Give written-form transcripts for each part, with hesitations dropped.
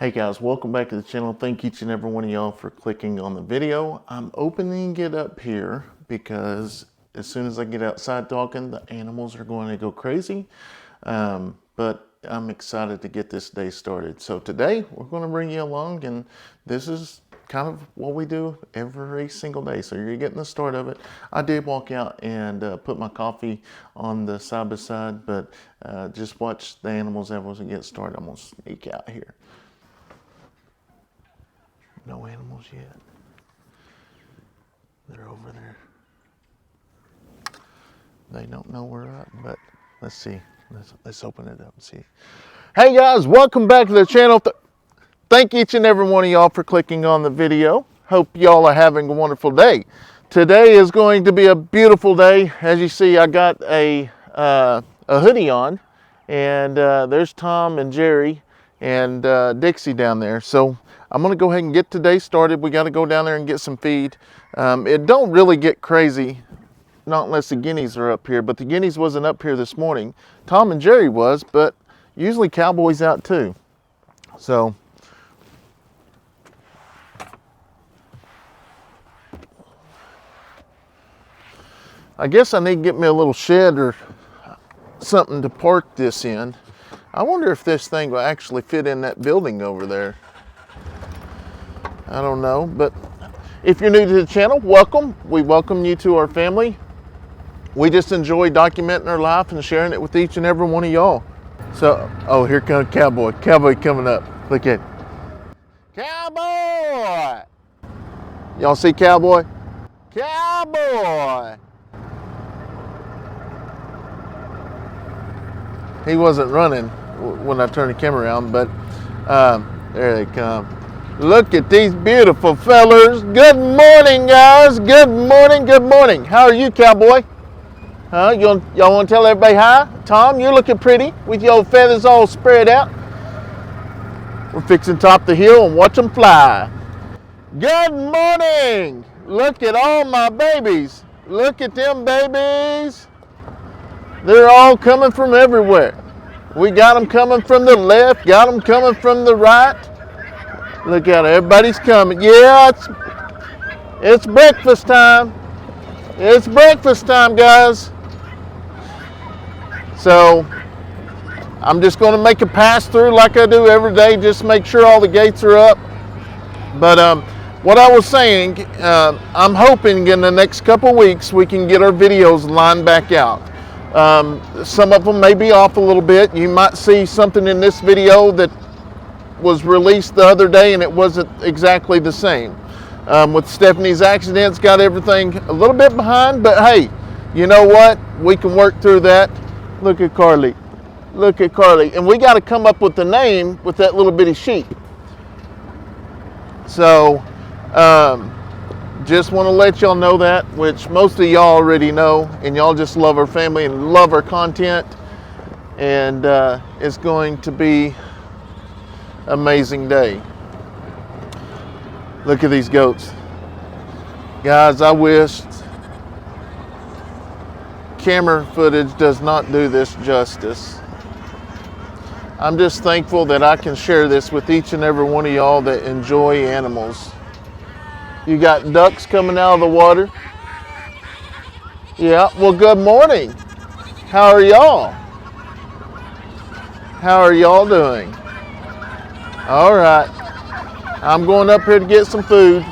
Hey guys, welcome back to the channel. Thank each and every one of y'all for clicking on the video. I'm opening it up here because as soon as I get outside talking, the animals are going to go crazy. But I'm excited to get this day started. So today we're going to bring you along, and this is kind of what we do every single day. So you're getting the start of it. I did walk out and put my coffee on the side by side, but just watch the animals as we get started. I'm going to sneak out here. No animals yet. They're over there. They don't know we're up, but let's see. Let's open it up and see. Hey guys, welcome back to the channel. Thank each and every one of y'all for clicking on the video. Hope y'all are having a wonderful day. Today is going to be a beautiful day. As you see, I got a hoodie on, and there's Tom and Jerry and Dixie down there. So I'm going to go ahead and get today started. We got to go down there and get some feed. It don't really get crazy, not unless the guineas are up here, but the guineas wasn't up here this morning. Tom and Jerry was, but usually Cowboy's out too. So I guess I need to get me a little shed or something to park this in. I wonder if this thing will actually fit in that building over there. I don't know, but if you're new to the channel, welcome. We welcome you to our family. We just enjoy documenting our life and sharing it with each and every one of y'all. So, oh, here comes Cowboy. Cowboy coming up. Look at Cowboy. Y'all see Cowboy? Cowboy. He wasn't running when I turned the camera around, but there they come. Look at these beautiful fellers. Good morning, guys. Good morning, good morning. How are you, Cowboy? Huh? Y'all want to tell everybody hi? Tom, you're looking pretty with your feathers all spread out. We're fixing to top the hill and watch them fly. Good morning. Look at all my babies. Look at them babies. They're all coming from everywhere. We got them coming from the left, got them coming from the right. Look at it, everybody's coming. Yeah, it's breakfast time. It's breakfast time, guys. So I'm just going to make a pass through like I do every day, just make sure all the gates are up. But what I was saying, I'm hoping in the next couple weeks we can get our videos lined back out. Some of them may be off a little bit. You might see something in this video that was released the other day and it wasn't exactly the same. With Stephanie's accidents, got everything a little bit behind, but hey, you know what? We can work through that. Look at Carly. Look at Carly. And we got to come up with the name with that little bitty sheep. So, just want to let y'all know that, which most of y'all already know, and y'all just love our family and love our content, and it's going to be amazing day. Look at these goats. Guys, I wish camera footage does not do this justice. I'm just thankful that I can share this with each and every one of y'all that enjoy animals. You got ducks coming out of the water. Yeah, well, good morning. How are y'all? How are y'all doing? All right, I'm going up here to get some food.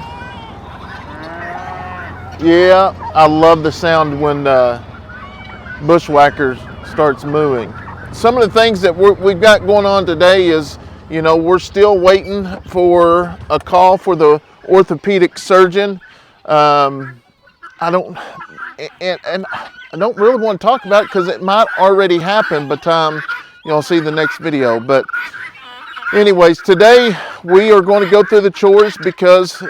Yeah, I love the sound when bushwhackers starts mooing. Some of the things that we've got going on today is, you know, we're still waiting for a call for the orthopedic surgeon. I don't really want to talk about it because it might already happen by the time y'all see the next video, but anyways, today we are going to go through the chores because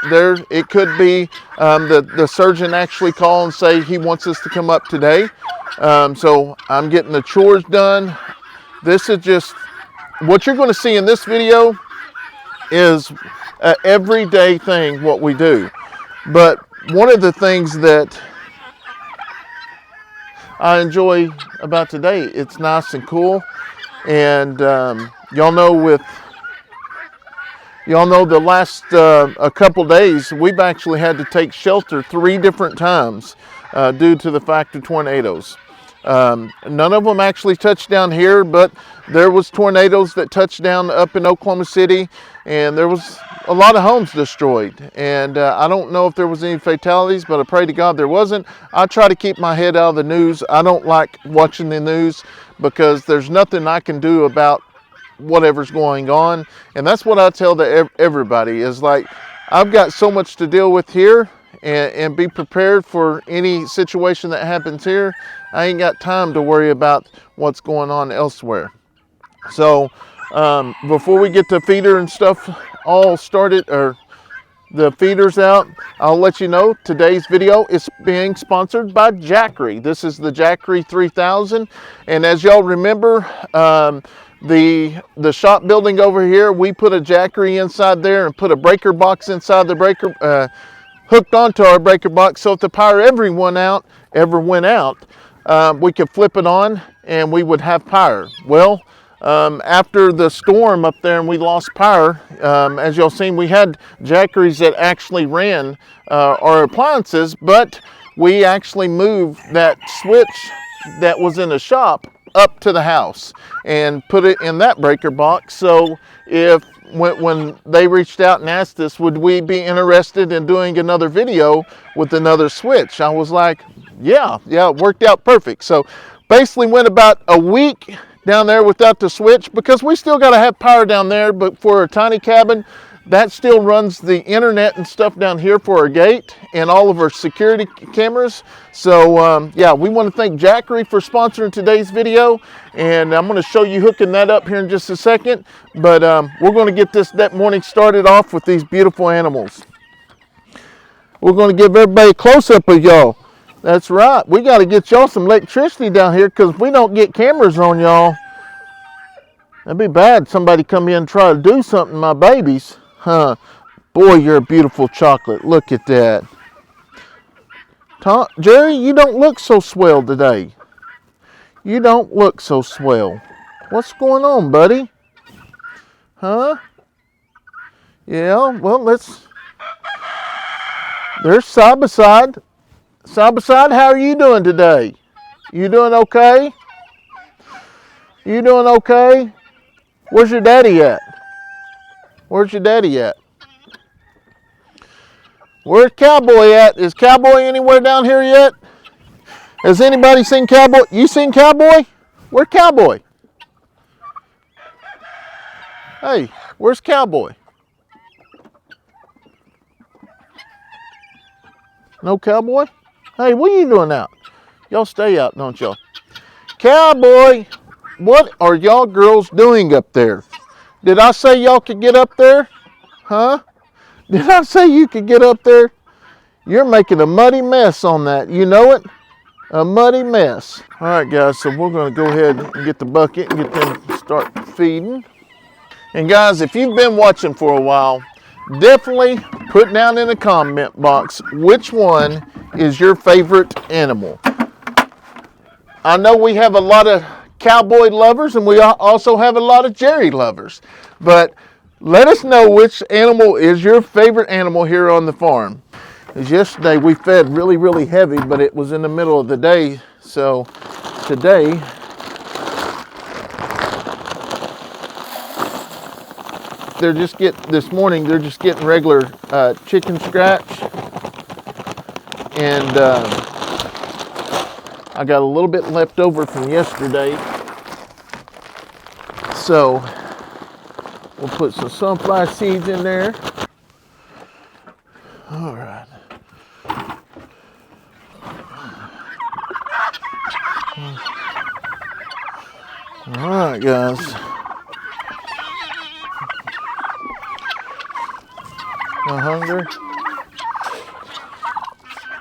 it could be the surgeon actually call and say he wants us to come up today. So I'm getting the chores done. This is just what you're going to see in this video is an everyday thing what we do. But one of the things that I enjoy about today, it's nice and cool, and y'all know with Y'all know the last a couple days, we've actually had to take shelter 3 different times due to the fact of tornadoes. None of them actually touched down here, but there was tornadoes that touched down up in Oklahoma City, and there was a lot of homes destroyed. And I don't know if there was any fatalities, but I pray to God there wasn't. I try to keep my head out of the news. I don't like watching the news because there's nothing I can do about whatever's going on. And that's what I tell to everybody is like, I've got so much to deal with here, and be prepared for any situation that happens here. I ain't got time to worry about what's going on elsewhere. So before we get the feeder and stuff all started, or the feeders out, I'll let you know today's video is being sponsored by Jackery. This is the Jackery 3000, and as y'all remember, the shop building over here, we put a Jackery inside there and put a breaker box inside the breaker, hooked onto our breaker box, so if the power ever went out, we could flip it on and we would have power. Well, after the storm up there and we lost power, as y'all seen, we had Jackeries that actually ran our appliances, but we actually moved that switch that was in the shop up to the house and put it in that breaker box. So if when they reached out and asked us, would we be interested in doing another video with another switch, I was like, yeah, it worked out perfect. So basically went about a week down there without the switch, because we still got to have power down there, but for a tiny cabin, that still runs the internet and stuff down here for our gate and all of our security cameras. So yeah, we want to thank Jackery for sponsoring today's video, and I'm going to show you hooking that up here in just a second. But we're going to get that morning started off with these beautiful animals. We're going to give everybody a close-up of y'all. That's right, we got to get y'all some electricity down here, because if we don't get cameras on y'all, that'd be bad. Somebody come in and try to do something to my babies. Huh? Boy, you're a beautiful chocolate. Look at that. Jerry, you don't look so swell today. You don't look so swell. What's going on, buddy? Huh? Yeah, well, there's side by side. Side by side, how are you doing today? You doing okay? You doing okay? Where's your daddy at? Where's your daddy at? Where's Cowboy at? Is Cowboy anywhere down here yet? Has anybody seen Cowboy? You seen Cowboy? Where's Cowboy? Hey, where's Cowboy? No Cowboy? Hey, what are you doing out? Y'all stay out, don't y'all? Cowboy, what are y'all girls doing up there? Did I say y'all could get up there? Huh? Did I say you could get up there? You're making a muddy mess on that. You know it? A muddy mess. All right, guys, so we're going to go ahead and get the bucket and get them to start feeding. And guys, if you've been watching for a while, definitely put down in the comment box which one is your favorite animal. I know we have a lot of Cowboy lovers, and we also have a lot of Jerry lovers, but let us know which animal is your favorite animal here on the farm. Because yesterday we fed really heavy, but it was in the middle of the day, so today this morning they're just getting regular chicken scratch, and I got a little bit left over from yesterday, so we'll put some sunflower seeds in there. All right. All right, guys. No hunger?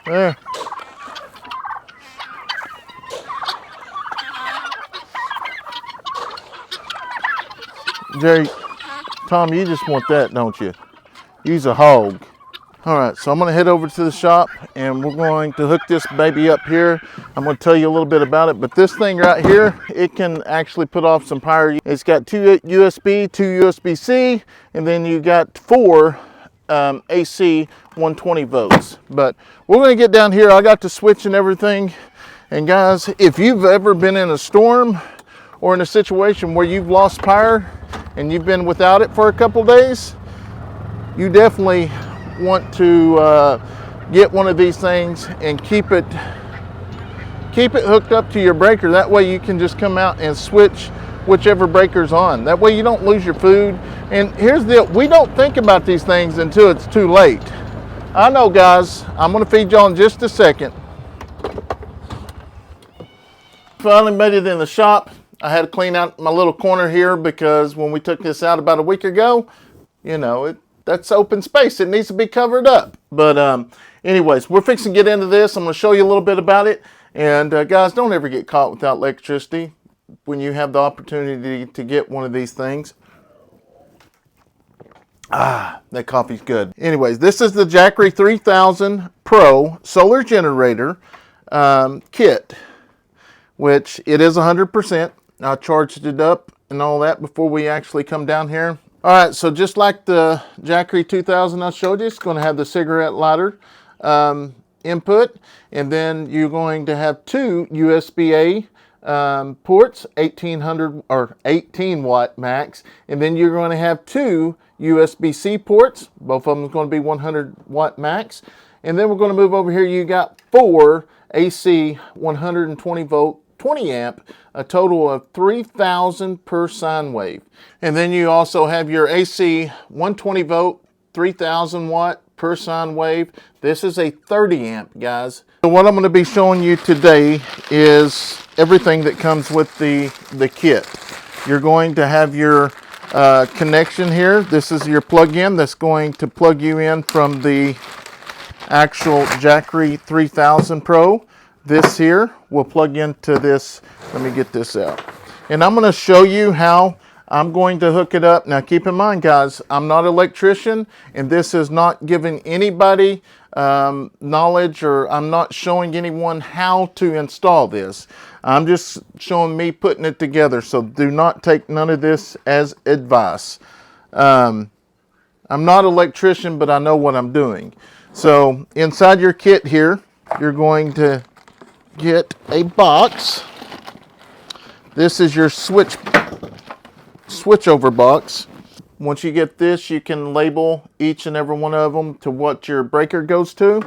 There. Jerry, Tom, you just want that, don't you? You's a hog. All right, so I'm gonna head over to the shop and we're going to hook this baby up here. I'm gonna tell you a little bit about it, but this thing right here, it can actually put off some power. It's got 2 USB, 2 USB-C, and then you got 4 AC 120 volts. But we're gonna get down here. I got the switch and everything. And guys, if you've ever been in a storm or in a situation where you've lost power and you've been without it for a couple days, you definitely want to get one of these things and keep it hooked up to your breaker. That way you can just come out and switch whichever breaker's on. That way you don't lose your food. And here's the deal, we don't think about these things until it's too late. I know, guys. I'm gonna feed y'all in just a second. Finally made it in the shop. I had to clean out my little corner here because when we took this out about a week ago, you know, that's open space. It needs to be covered up. But anyways, we're fixing to get into this. I'm going to show you a little bit about it. And guys, don't ever get caught without electricity when you have the opportunity to get one of these things. Ah, that coffee's good. Anyways, this is the Jackery 3000 Pro Solar Generator kit, which it is 100%. I charged it up and all that before we actually come down here. All right, so just like the Jackery 2000 I showed you, it's going to have the cigarette lighter input, and then you're going to have 2 USB-A ports, 1800 or 18 watt max, and then you're going to have 2 USB-C ports. Both of them are going to be 100 watt max, and then we're going to move over here. You got 4 AC 120 volt 20 amp, a total of 3,000 per sine wave. And then you also have your AC 120 volt 3,000 watt per sine wave. This is a 30 amp, guys. So what I'm going to be showing you today is everything that comes with the kit. You're going to have your connection here. This is your plug-in that's going to plug you in from the actual Jackery 3000 Pro. This here will plug into this. Let me get this out. And I'm going to show you how I'm going to hook it up. Now keep in mind, guys, I'm not an electrician, and this is not giving anybody knowledge, or I'm not showing anyone how to install this. I'm just showing me putting it together, so do not take none of this as advice. I'm not an electrician, but I know what I'm doing. So inside your kit here, you're going to get a box. This is your switchover box. Once you get this, you can label each and every one of them to what your breaker goes to.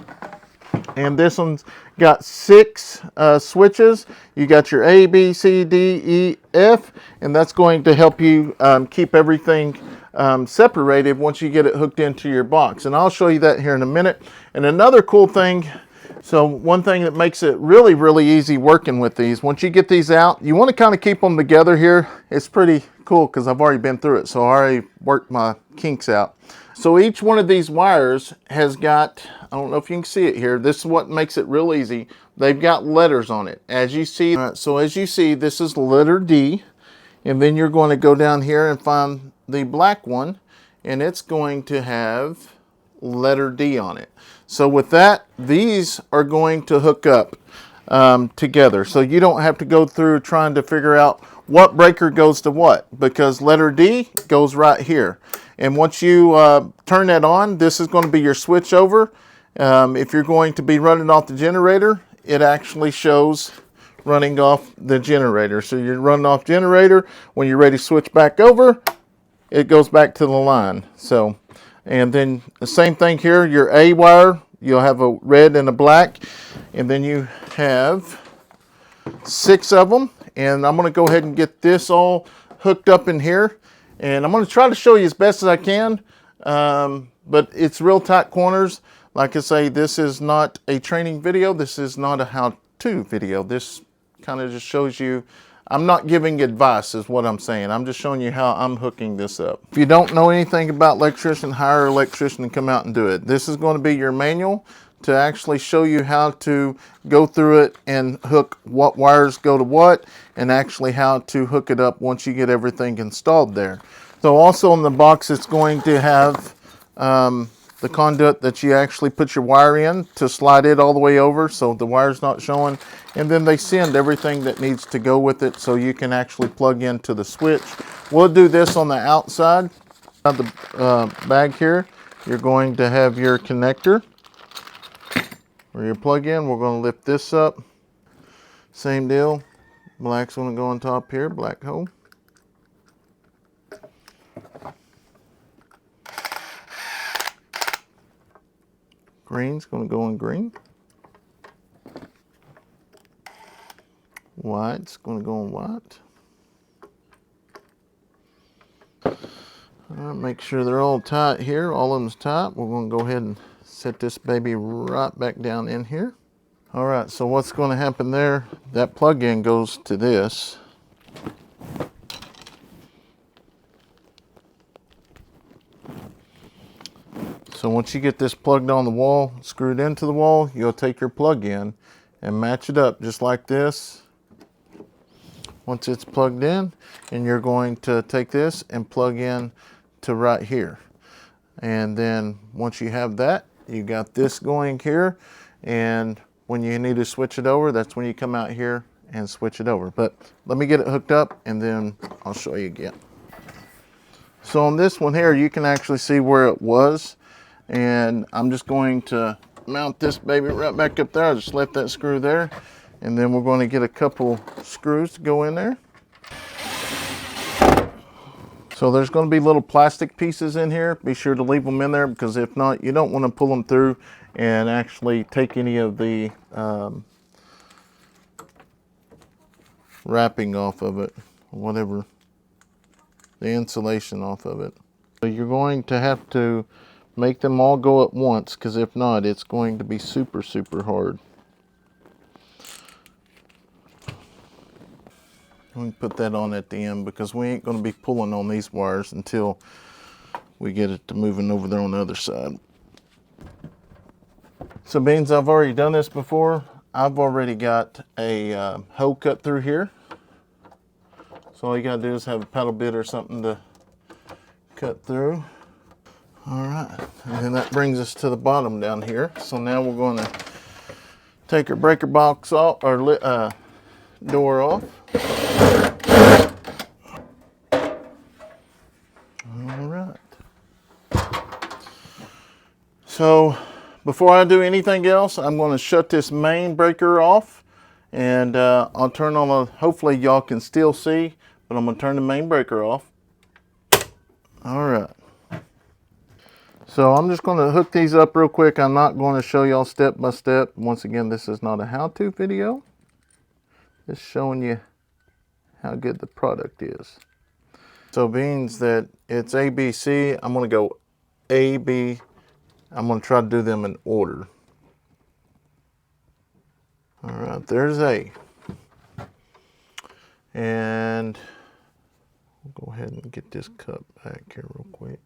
And this one's got 6 switches. You got your A, B, C, D, E, F, and that's going to help you keep everything separated once you get it hooked into your box. And I'll show you that here in a minute. And another cool thing, so one thing that makes it really, really easy working with these, once you get these out, you want to kind of keep them together here. It's pretty cool because I've already been through it, so I already worked my kinks out. So each one of these wires has got, I don't know if you can see it here, this is what makes it real easy. They've got letters on it, as you see. All right, so as you see, this is letter D, and then you're going to go down here and find the black one, and it's going to have letter D on it. So with that, these are going to hook up together. So you don't have to go through trying to figure out what breaker goes to what, because letter D goes right here. And once you turn that on, this is going to be your switch over. If you're going to be running off the generator, it actually shows running off the generator. So you're running off generator. When you're ready to switch back over, it goes back to the line. So, and then the same thing here, your A wire, you'll have a red and a black, and then you have 6 of them. And I'm going to go ahead and get this all hooked up in here, and I'm going to try to show you as best as I can, but it's real tight corners. Like I say, this is not a training video. This is not a how-to video. This kind of just shows you, I'm not giving advice is what I'm saying. I'm just showing you how I'm hooking this up. If you don't know anything about electrician, hire an electrician to come out and do it. This is going to be your manual to actually show you how to go through it and hook what wires go to what, and actually how to hook it up once you get everything installed there. So also in the box, it's going to have the conduit that you actually put your wire in to slide it all the way over so the wire's not showing. And then they send everything that needs to go with it so you can actually plug into the switch. We'll do this on the outside of the bag here. You're going to have your connector or your plug in. We're going to lift this up. Same deal. Black's going to go on top here, black hole. Green's going to go in green. White's going to go in white. All right, make sure they're all tight here. All of them's tight. We're going to go ahead and set this baby right back down in here. All right, so what's going to happen there, that plug-in goes to this. So once you get this plugged on the wall, screwed into the wall, you'll take your plug-in and match it up just like this. Once it's plugged in, and you're going to take this and plug in to right here. And then once you have that, you got this going here, and when you need to switch it over, that's when you come out here and switch it over. But let me get it hooked up and then I'll show you again. So on this one here, you can actually see where it was, and I'm just going to mount this baby right back up there. I just left that screw there, and then we're going to get a couple screws to go in there. So there's going to be little plastic pieces in here. Be sure to leave them in there, because if not, you don't want to pull them through and actually take any of the wrapping off of it, whatever, the insulation off of it. So you're going to have to make them all go at once, because if not, it's going to be super, super hard. We can put that on at the end, because we ain't going to be pulling on these wires until we get it to moving over there on the other side. So beans, I've already done this before. I've already got a hole cut through here. So all you got to do is have a paddle bit or something to cut through. All right, and then that brings us to the bottom down here. So now we're going to take our breaker box off, or door off. All right. So before I do anything else, I'm going to shut this main breaker off, and I'll turn on the, hopefully y'all can still see, but I'm going to turn the main breaker off. All right. So I'm just going to hook these up real quick. I'm not going to show y'all step by step. Once again, this is not a how-to video. Just showing you how good the product is. So being that it's A, B, C, I'm going to go A, B. I'm going to try to do them in order. All right, there's A. And we'll go ahead and get this cup back here real quick.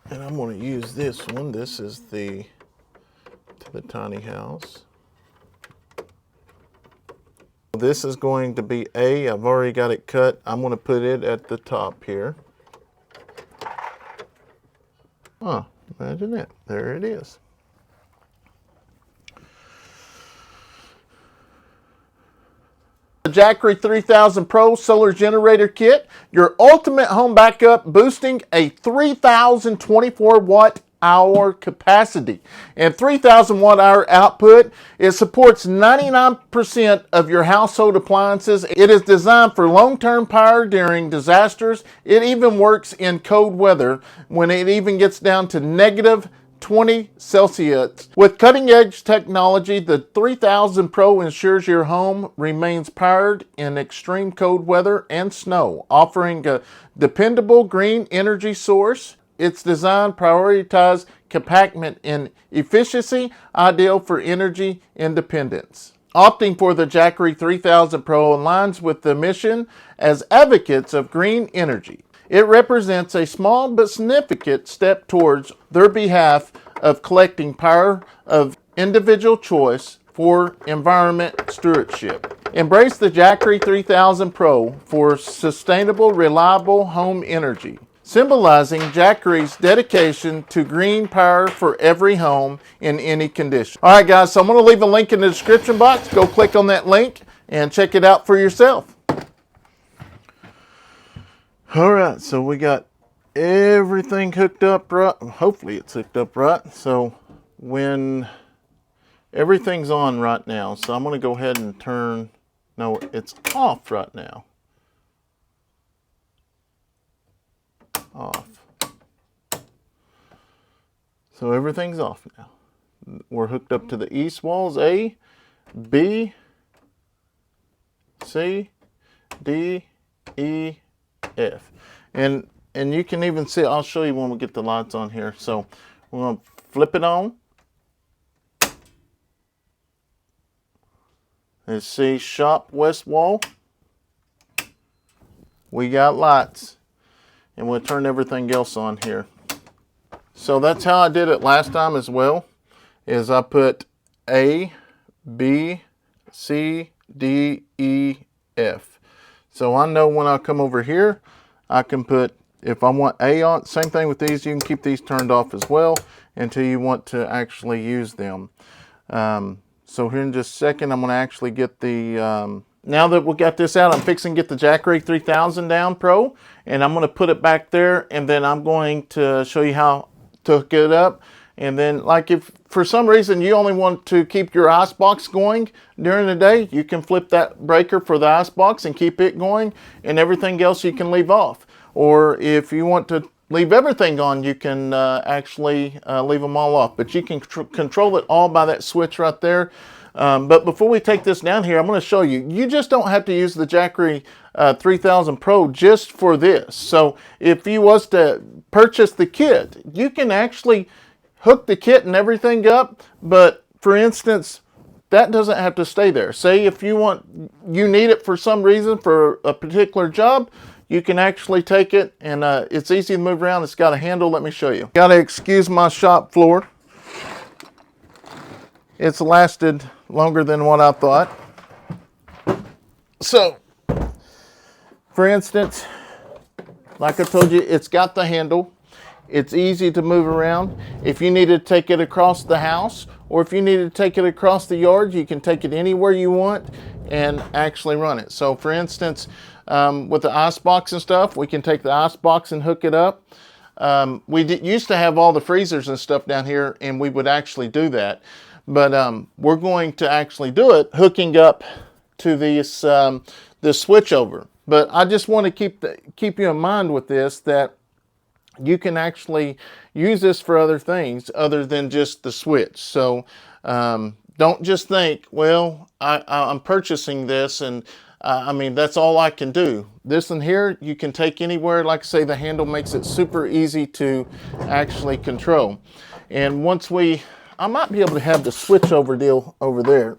And I'm going to use this one. This is the to the tiny house. This is going to be A. I've already got it cut. I'm going to put it at the top here. Oh, imagine that. There it is. The Jackery 3000 Pro Solar Generator Kit, your ultimate home backup, boosting a 3,024 watt hour capacity and 3,000 watt hour output. It supports 99% of your household appliances. It is designed for long-term power during disasters. It even works in cold weather when it even gets down to negative 20 Celsius. With cutting-edge technology, the 3000 Pro ensures your home remains powered in extreme cold weather and snow, offering a dependable green energy source. Its design prioritizes compactment and efficiency, ideal for energy independence. Opting for the Jackery 3000 Pro aligns with the mission as advocates of green energy. It represents a small but significant step towards their behalf of collecting power of individual choice for environment stewardship. Embrace the Jackery 3000 Pro for sustainable, reliable home energy, symbolizing Jackery's dedication to green power for every home in any condition. All right, guys, so I'm going to leave a link in the description box. Go click on that link and check it out for yourself. All right, so we got everything hooked up right. Hopefully it's hooked up right. So when everything's on right now, so I'm going to go ahead and turn, no, it's off right now. Off. So everything's off now. We're hooked up to the east walls, A, B, C, D, E, F. And you can even see, I'll show you when we get the lights on here. So we're going to flip it on. Let's see, shop west wall. We got lights. And we'll turn everything else on here. So that's how I did it last time as well, is I put A, B, C, D, E, F. So I know when I come over here, I can put, if I want A on, same thing with these, you can keep these turned off as well until you want to actually use them. So here in just a second, I'm going to actually get the, now that we got this out, I'm fixing to get the Jackery 3000 down Pro, and I'm going to put it back there, and then I'm going to show you how to hook it up. And then, like, if for some reason you only want to keep your icebox going during the day, you can flip that breaker for the icebox and keep it going, and everything else you can leave off. Or if you want to leave everything on, you can actually leave them all off. But you can control it all by that switch right there. But before we take this down here, I'm going to show you. You just don't have to use the Jackery 3000 Pro just for this. So if you was to purchase the kit, you can actually hook the kit and everything up. But for instance, that doesn't have to stay there. Say if you need it for some reason for a particular job, you can actually take it, and it's easy to move around. It's got a handle. Let me show you. Got to excuse my shop floor. It's lasted longer than what I thought. So, for instance, like I told you, it's got the handle. It's easy to move around. If you need to take it across the house, or if you need to take it across the yard, you can take it anywhere you want and actually run it. So, for instance, with the icebox and stuff, we can take the icebox and hook it up. We used to have all the freezers and stuff down here, and we would actually do that. But we're going to actually do it hooking up to this switch over. But I just want to keep you in mind with this, that you can actually use this for other things other than just the switch. So don't just think, well, I'm purchasing this, and I mean, that's all I can do. This in here, you can take anywhere. Like I say, the handle makes it super easy to actually control. And once I might be able to have the switch over deal over there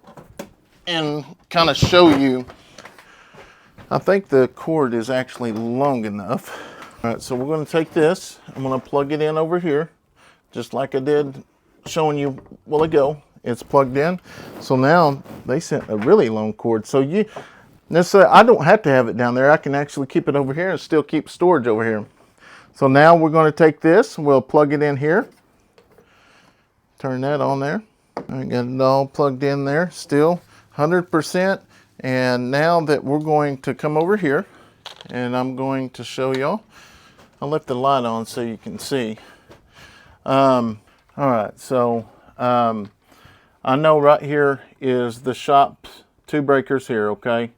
and kind of show you. I think the cord is actually long enough. All right, so we're going to take this. I'm going to plug it in over here, just like I did showing you a while ago. It's plugged in. So now they sent a really long cord. So I don't have to have it down there. I can actually keep it over here and still keep storage over here. So now we're going to take this. We'll plug it in here. Turn that on there. I got it all plugged in there, still 100%. And now that we're going to come over here, and I'm going to show y'all. I left the light on so you can see. All right, so I know right here is the shop's 2 breakers here, okay?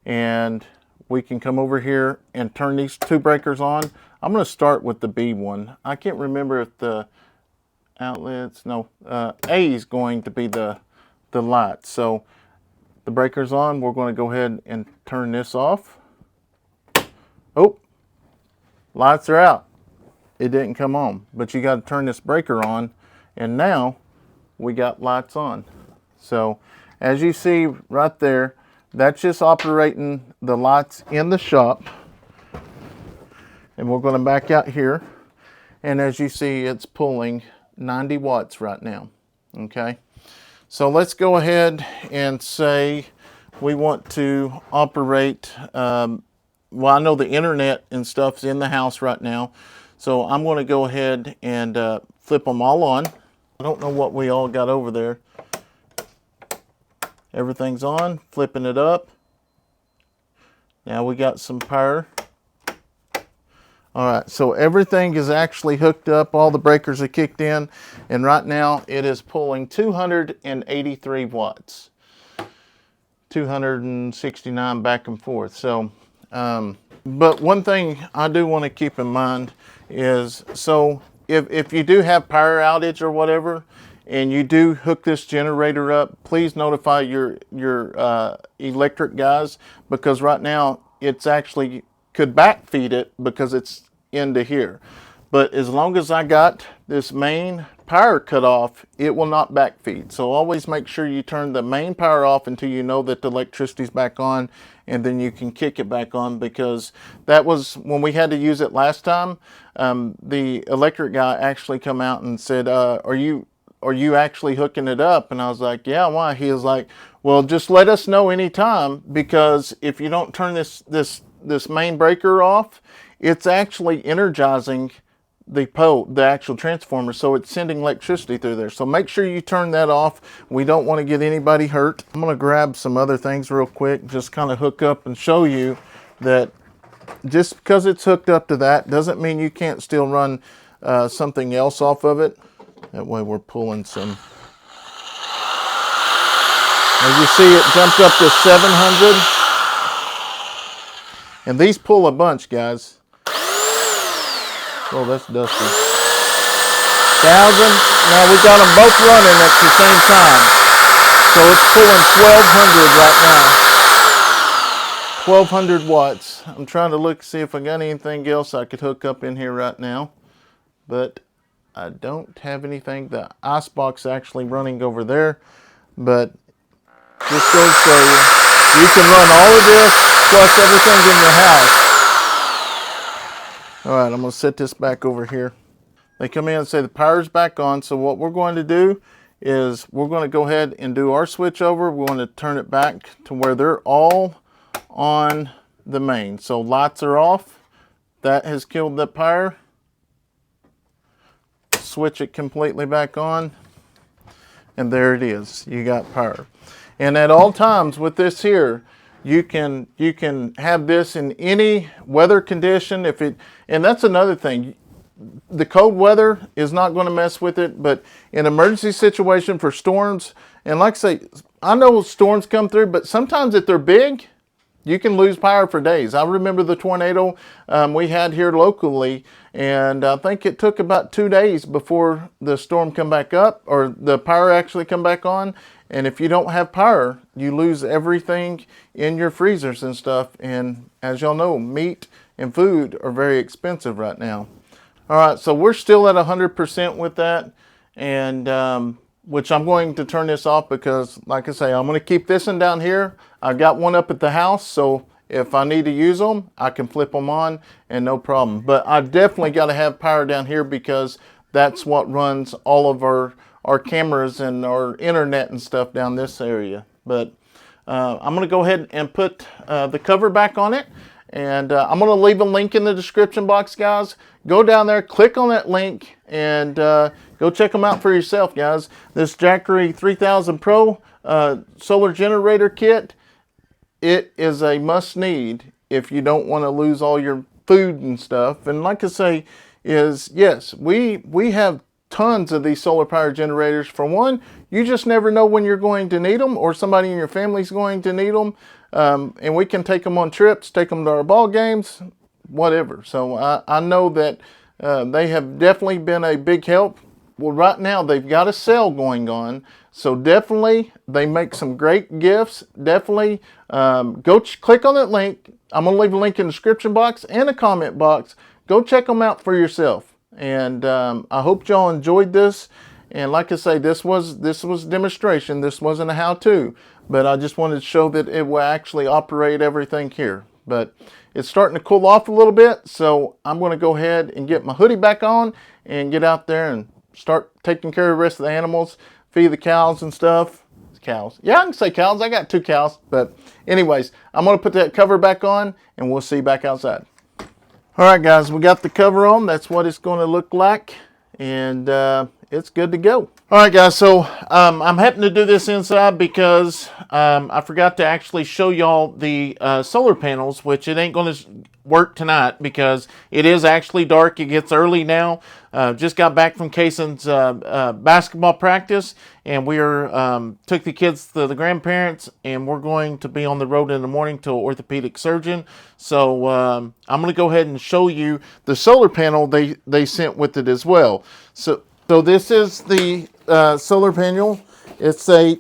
And we can come over here and turn these 2 breakers on. I'm going to start with the B one. I can't remember if the outlets, no, A is going to be the light. So the breaker's on. We're going to go ahead and turn this off. Oh, lights are out. It didn't come on, but you got to turn this breaker on, and now we got lights on. So as you see right there, that's just operating the lights in the shop. And we're going to back out here, and as you see, it's pulling 90 watts right now. Okay, So let's go ahead and say we want to operate, well, I know the internet and stuff's in the house right now. So I'm going to go ahead and flip them all on. I don't know what we all got over there. Everything's on, flipping it up. Now we got some power. All right, so everything is actually hooked up. All the breakers are kicked in. And right now it is pulling 283 watts. 269 back and forth. So, but one thing I do want to keep in mind is, so if you do have power outage or whatever, and you do hook this generator up, please notify your electric guys, because right now it's actually could backfeed it because it's into here. But as long as I got this main power cut off, it will not backfeed. So always make sure you turn the main power off until you know that the electricity's back on, and then you can kick it back on, because that was when we had to use it last time. The electric guy actually come out and said, are you actually hooking it up? And I was like, yeah, why? He was like, well, just let us know anytime, because if you don't turn this main breaker off, it's actually energizing the actual transformer, so it's sending electricity through there. So make sure you turn that off. We don't want to get anybody hurt. I'm going to grab some other things real quick, just kind of hook up and show you that just because it's hooked up to that doesn't mean you can't still run something else off of it. That way we're pulling some. As you see, it jumped up to 700. And these pull a bunch, guys. Oh, that's dusty. 1,000. Now we got them both running at the same time. So it's pulling 1,200 right now. 1,200 watts. I'm trying to look, see if I got anything else I could hook up in here right now. But I don't have anything. The icebox actually running over there. But this goes to you can run all of this plus everything in your house. All right, I'm going to set this back over here. They come in and say the power's back on. So what we're going to do is we're going to go ahead and do our switch over. We're going to turn it back to where they're all on the main. So lights are off. That has killed the power. Switch it completely back on. And there it is. You got power. And at all times with this here, you can have this in any weather condition. And that's another thing. The cold weather is not going to mess with it, but in emergency situation for storms, and like I say, I know storms come through, but sometimes if they're big, you can lose power for days. I remember the tornado we had here locally, and I think it took about 2 days before the storm come back up, or the power actually come back on. And if you don't have power, you lose everything in your freezers and stuff. And as y'all know, meat and food are very expensive right now. All right, so we're still at 100% with that, and which I'm going to turn this off because, like I say, I'm going to keep this one down here. I've got one up at the house, so if I need to use them, I can flip them on and no problem. But I definitely got to have power down here because that's what runs all of our cameras and our internet and stuff down this area. But I'm going to go ahead and put the cover back on it. And I'm going to leave a link in the description box, guys. Go down there, click on that link, and go check them out for yourself, guys. This Jackery 3000 Pro solar generator kit, it is a must-need if you don't want to lose all your food and stuff. And like I say, is yes, we have tons of these solar power generators. For one, you just never know when you're going to need them, or somebody in your family's going to need them. And we can take them on trips, take them to our ball games, whatever. So I know that they have definitely been a big help. Well, right now they've got a sale going on, so definitely they make some great gifts. Definitely go click on that link. I'm going to leave a link in the description box and a comment box. Go check them out for yourself. And I hope y'all enjoyed this. And like I say, this was demonstration. This wasn't a how-to, but I just wanted to show that it will actually operate everything here. But it's starting to cool off a little bit, so I'm going to go ahead and get my hoodie back on and get out there and start taking care of the rest of the animals, feed the cows and stuff. cows. Yeah, I can say cows. I got 2 cows. But anyways, I'm going to put that cover back on, and we'll see you back outside. All right, guys, we got the cover on. That's what it's going to look like, and it's good to go. All right, guys, so I'm having to do this inside because I forgot to actually show y'all the solar panels, which it ain't going to work tonight because it is actually dark. It gets early now. Just got back from Kayson's basketball practice, and we took the kids to the grandparents, and we're going to be on the road in the morning to an orthopedic surgeon. So I'm going to go ahead and show you the solar panel they sent with it as well. So this is the solar panel. It's a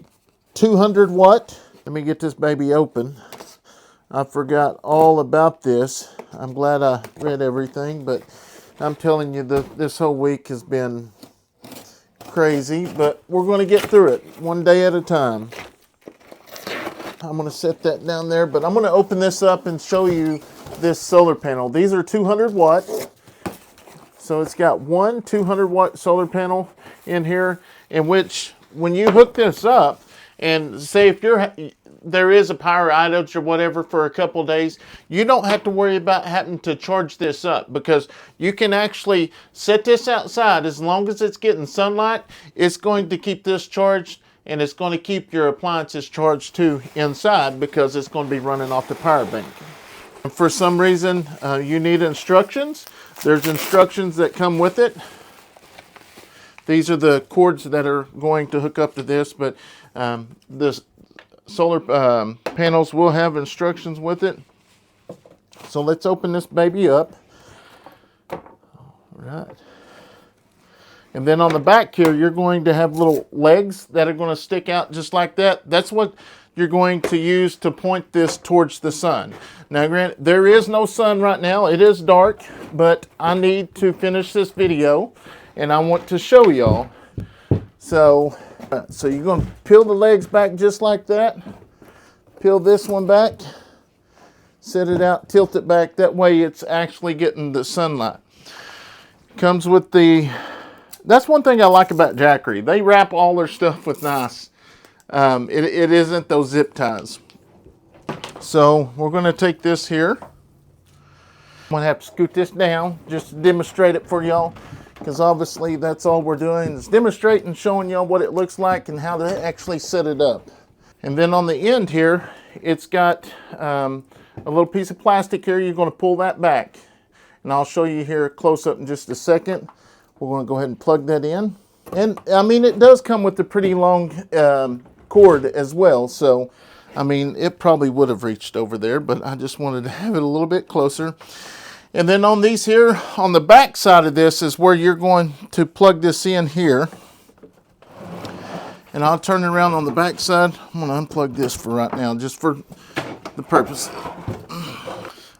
200 watt. Let me get this baby open. I forgot all about this. I'm glad I read everything, but I'm telling you, this whole week has been crazy, but we're going to get through it one day at a time. I'm going to set that down there, but I'm going to open this up and show you this solar panel. These are 200 watt. So it's got one 200 watt solar panel in here, in which when you hook this up, and say if there is a power outage or whatever for a couple of days, you don't have to worry about having to charge this up, because you can actually set this outside. As long as it's getting sunlight, it's going to keep this charged, and it's going to keep your appliances charged too inside, because it's going to be running off the power bank. And for some reason, you need instructions. There's instructions that come with it. These are the cords that are going to hook up to this, but this solar panels will have instructions with it. So let's open this baby up. All right. And then on the back here, you're going to have little legs that are going to stick out just like that. That's what you're going to use to point this towards the sun. Now, granted, there is no sun right now. It is dark, but I need to finish this video, and I want to show y'all. So you're going to peel the legs back just like that. Peel this one back. Set it out, tilt it back. That way it's actually getting the sunlight. Comes with the... That's one thing I like about Jackery. They wrap all their stuff with nice. It isn't those zip ties. So we're going to take this here. I'm going to have to scoot this down just to demonstrate it for y'all, because obviously that's all we're doing is demonstrating, showing y'all what it looks like and how to actually set it up. And then on the end here, it's got a little piece of plastic here. You're going to pull that back, and I'll show you here close up in just a second. We're going to go ahead and plug that in. And I mean, it does come with a pretty long cord as well. So, I mean, it probably would have reached over there, but I just wanted to have it a little bit closer. And then on these here, on the back side of this is where you're going to plug this in here. And I'll turn it around on the back side. I'm going to unplug this for right now, just for the purpose.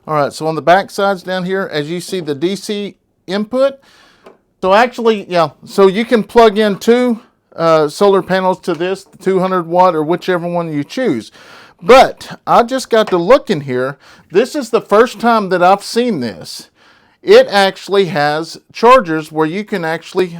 All right, so on the back sides down here, as you see the DC input. So actually, yeah, so you can plug in 2 solar panels to this, the 200 watt or whichever one you choose. But I just got to look in here. This is the first time that I've seen this. It actually has chargers where you can actually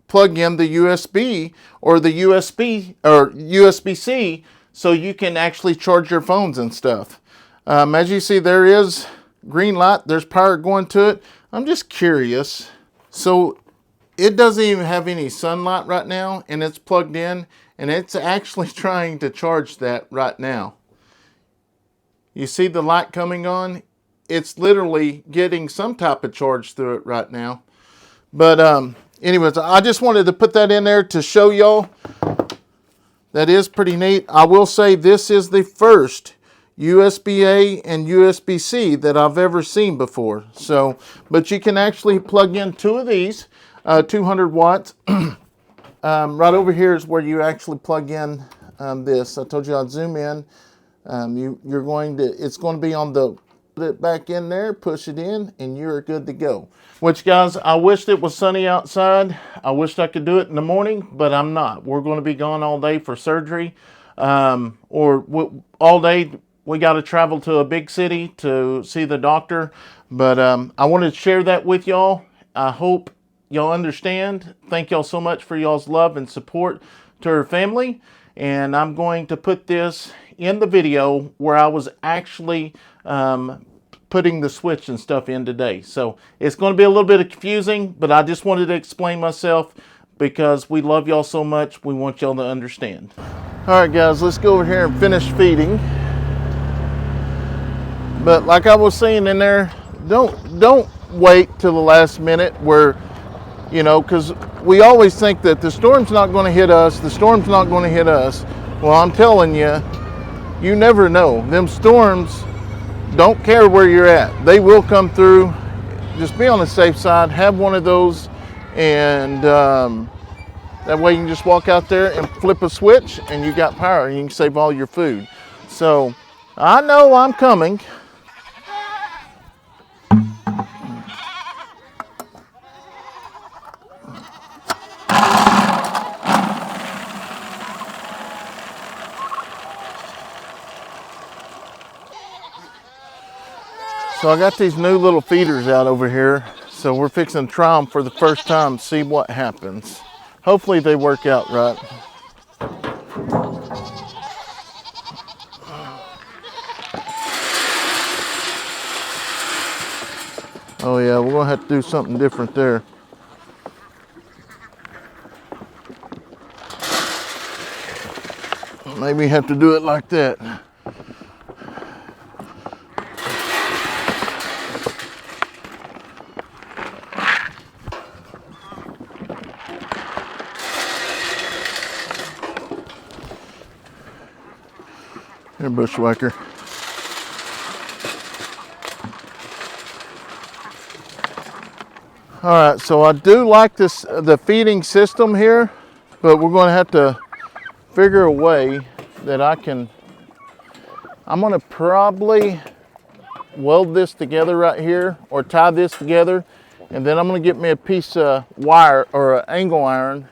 plug in the USB or the USB or USB-C, so you can actually charge your phones and stuff. As you see, there is green light. There's power going to it. I'm just curious. So it doesn't even have any sunlight right now, and it's plugged in, and it's actually trying to charge that right now. You see the light coming on? It's literally getting some type of charge through it right now. But anyways, I just wanted to put that in there to show y'all. That is pretty neat. I will say this is the first USB-A and USB-C that I've ever seen before. So, but you can actually plug in 2 of these, 200 watts. Right over here is where you actually plug in this. I told you I'd zoom in. It's going to be on the, put it back in there, push it in, and you're good to go. Which, guys, I wished it was sunny outside. I wished I could do it in the morning, but I'm not. We're going to be gone all day for surgery, all day. We got to travel to a big city to see the doctor. But I wanted to share that with y'all. I hope y'all understand. Thank y'all so much for y'all's love and support to her family. and I'm going to put this in the video where I was actually putting the switch and stuff in today. So it's going to be a little bit confusing, but I just wanted to explain myself because we love y'all so much. We want y'all to understand. All right, guys, let's go over here and finish feeding. But like I was saying in there, don't wait till the last minute where, you know, because we always think that the storm's not going to hit us, the storm's not going to hit us. Well, I'm telling you, you never know. Them storms don't care where you're at. They will come through. Just be on the safe side. Have one of those, and that way you can just walk out there and flip a switch and you got power and you can save all your food. So I know I'm coming. So I got these new little feeders out over here. So we're fixing to try them for the first time, see what happens. Hopefully they work out right. Oh yeah, we're gonna have to do something different there. Maybe have to do it like that. Here, bushwhacker. All right, so I do like this, the feeding system here, but we're going to have to figure a way that I'm going to probably weld this together right here or tie this together, and then I'm going to get me a piece of wire or an angle iron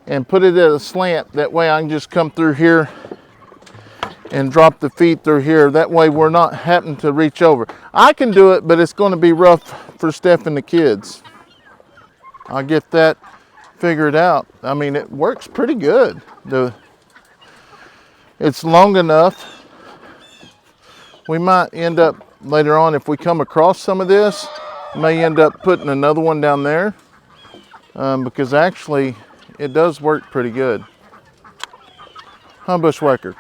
and put it at a slant. That way I can just come through here and drop the feed through here. That way we're not having to reach over. I can do it, but it's going to be rough for Steph and the kids. I'll get that figured out. I mean, it works pretty good. It's long enough. We might end up later on, if we come across some of this, may end up putting another one down there because actually it does work pretty good. Huh, bushwhacker?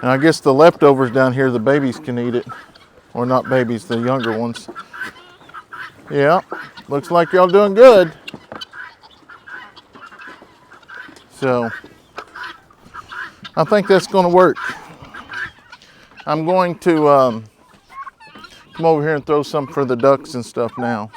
And I guess the leftovers down here, the babies can eat it. Or not babies, the younger ones. Yeah, looks like y'all doing good. So, I think that's gonna work. I'm going to come over here and throw some for the ducks and stuff now.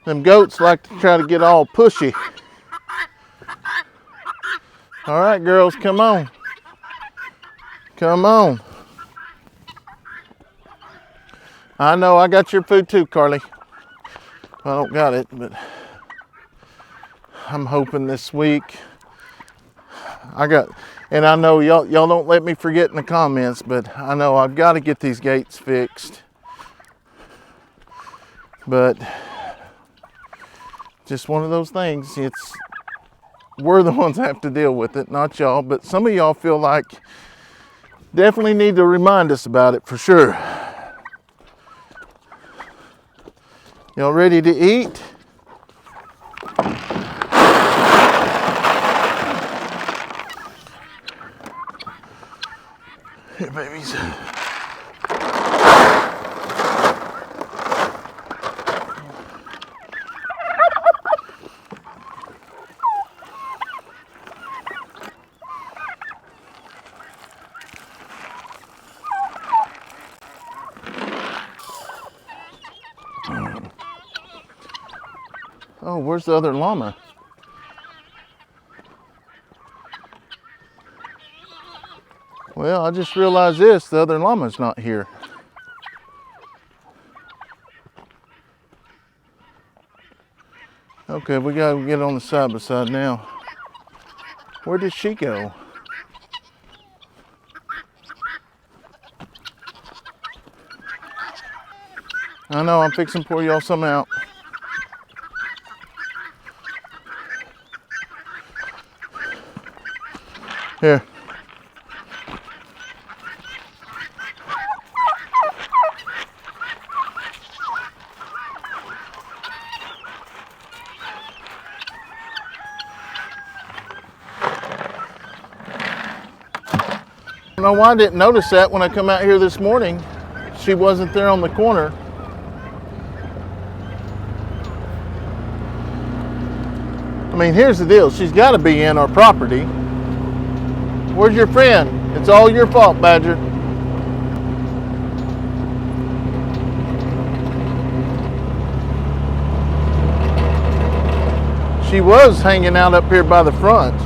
Them goats like to try to get all pushy. All right, girls, come on. Come on. I know I got your food too, Carly. I don't got it, but I'm hoping this week and I know y'all don't let me forget in the comments, but I know I've got to get these gates fixed. But just one of those things. We're the ones that have to deal with it, not y'all. But some of y'all feel like definitely need to remind us about it for sure. Y'all ready to eat? Here, babies. Oh, where's the other llama? Well, I just realized this, the other llama's not here. Okay, we gotta get on the side by side now. Where did she go? I know, I'm fixing to pour y'all some out. Here. I don't know why I didn't notice that when I come out here this morning. She wasn't there on the corner. I mean, here's the deal. She's got to be in our property. Where's your friend? It's all your fault, Badger. She was hanging out up here by the front.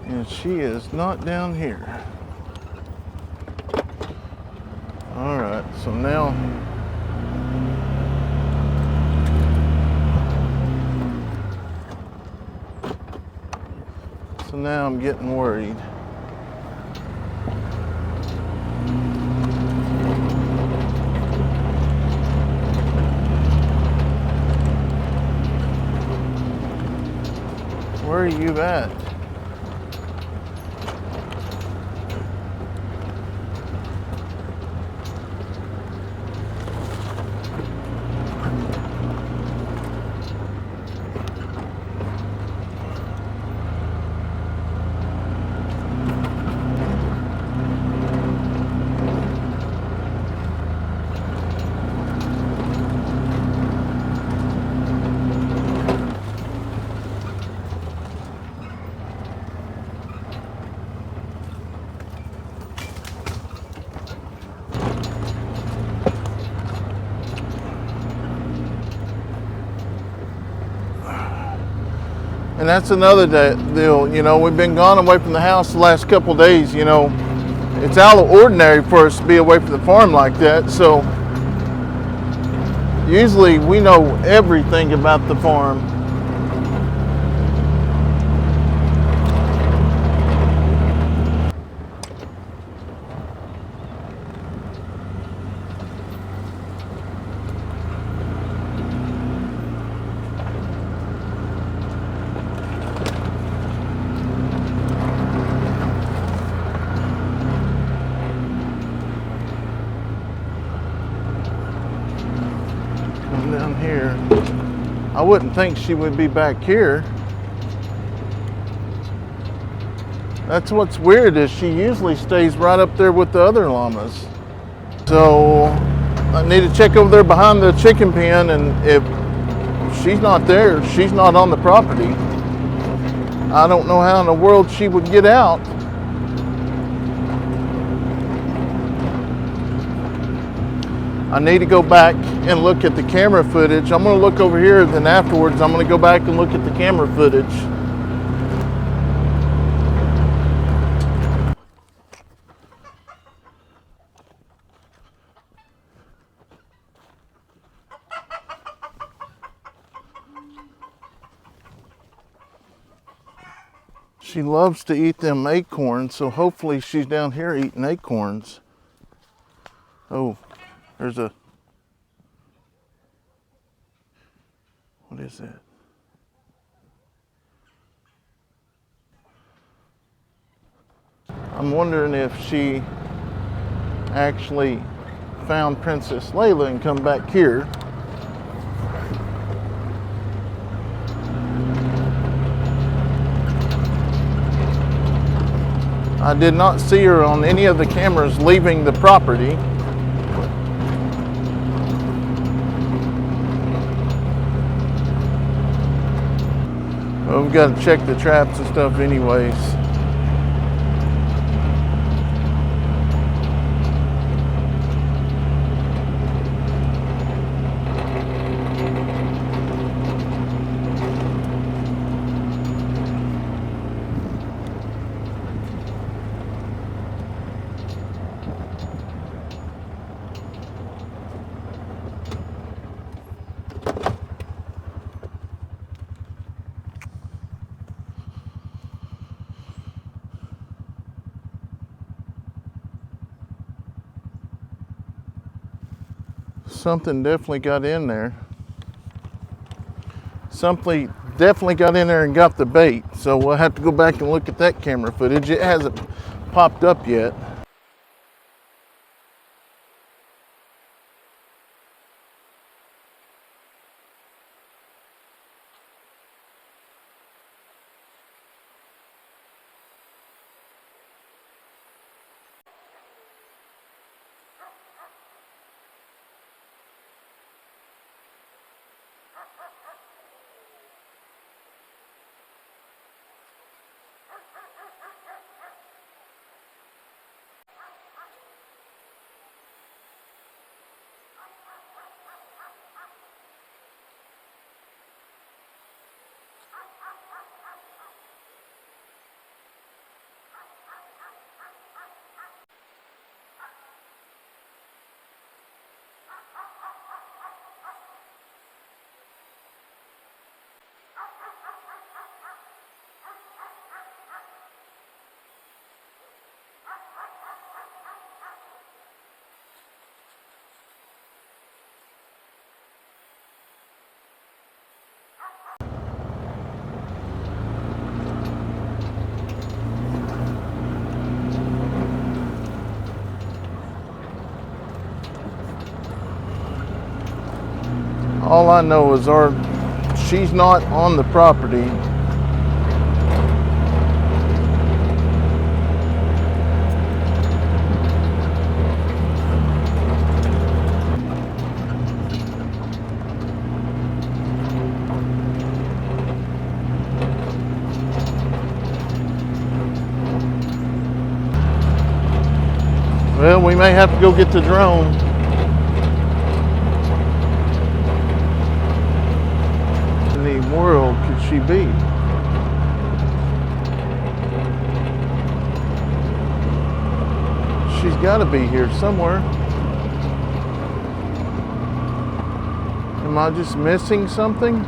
And she is not down here. All right, so now I'm getting worried. Where are you at? And that's another deal, you know, we've been gone away from the house the last couple of days, you know. It's out of ordinary for us to be away from the farm like that, so usually we know everything about the farm. Down here, I wouldn't think she would be back here. That's what's weird, is she usually stays right up there with the other llamas. So I need to check over there behind the chicken pen, and if she's not there, she's not on the property. I don't know how in the world she would get out. I need to go back and look at the camera footage. I'm going to look over here, then afterwards I'm going to go back and look at the camera footage. She loves to eat them acorns, so hopefully she's down here eating acorns. Oh. There's a, what is that? I'm wondering if she actually found Princess Layla and come back here. I did not see her on any of the cameras leaving the property. Well, we've got to check the traps and stuff anyways. something definitely got in there. Something definitely got in there and got the bait. So we'll have to go back and look at that camera footage. It hasn't popped up yet. All I know is she's not on the property. Well, we may have to go get the drone. In the world could she be? She's got to be here somewhere. Am I just missing something?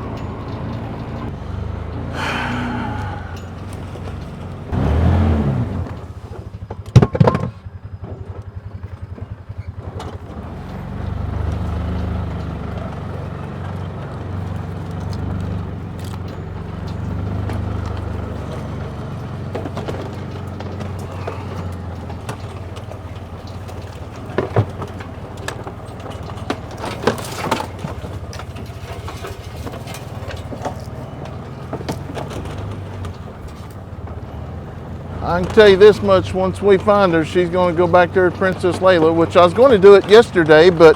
I can tell you this much, once we find her, she's going to go back there to Princess Layla, which I was going to do it yesterday, but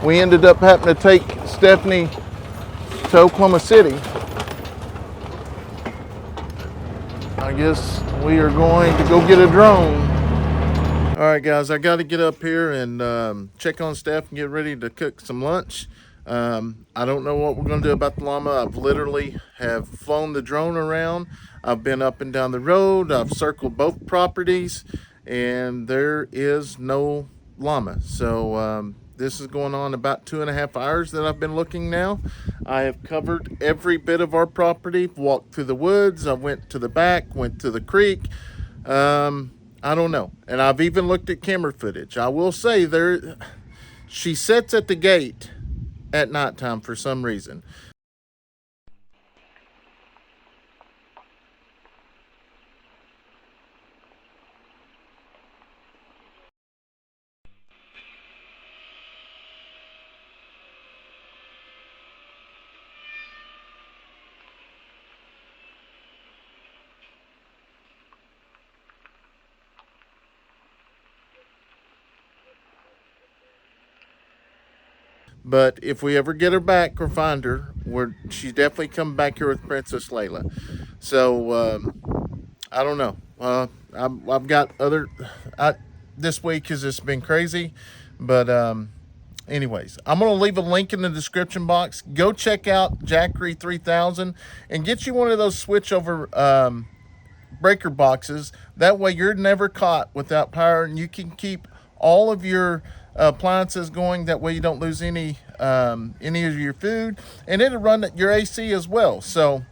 we ended up having to take Stephanie to Oklahoma City. I guess we are going to go get a drone. All right, guys, I got to get up here and check on Steph and get ready to cook some lunch. I don't know what we're going to do about the llama. I've literally have flown the drone around. I've been up and down the road. I've circled both properties, and there is no llama. So this is going on about 2.5 hours that I've been looking now. I have covered every bit of our property, walked through the woods. I went to the back, went to the creek. I don't know. And I've even looked at camera footage. I will say she sits at the gate at nighttime for some reason. But if we ever get her back or find her, she's definitely coming back here with Princess Layla. So I don't know. I've got this week has just been crazy. But anyways, I'm going to leave a link in the description box. Go check out Jackery 3000 and get you one of those switchover breaker boxes. That way you're never caught without power, and you can keep all of your appliances going. That way you don't lose any of your food, and it'll run your AC as well. So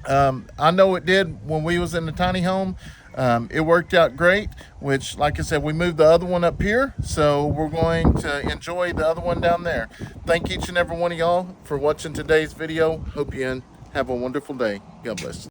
I know it did when we was in the tiny home. it worked out great, which, like I said, we moved the other one up here, so we're going to enjoy the other one down there. Thank each and every one of y'all for watching today's video. Hope you have a wonderful day. God bless.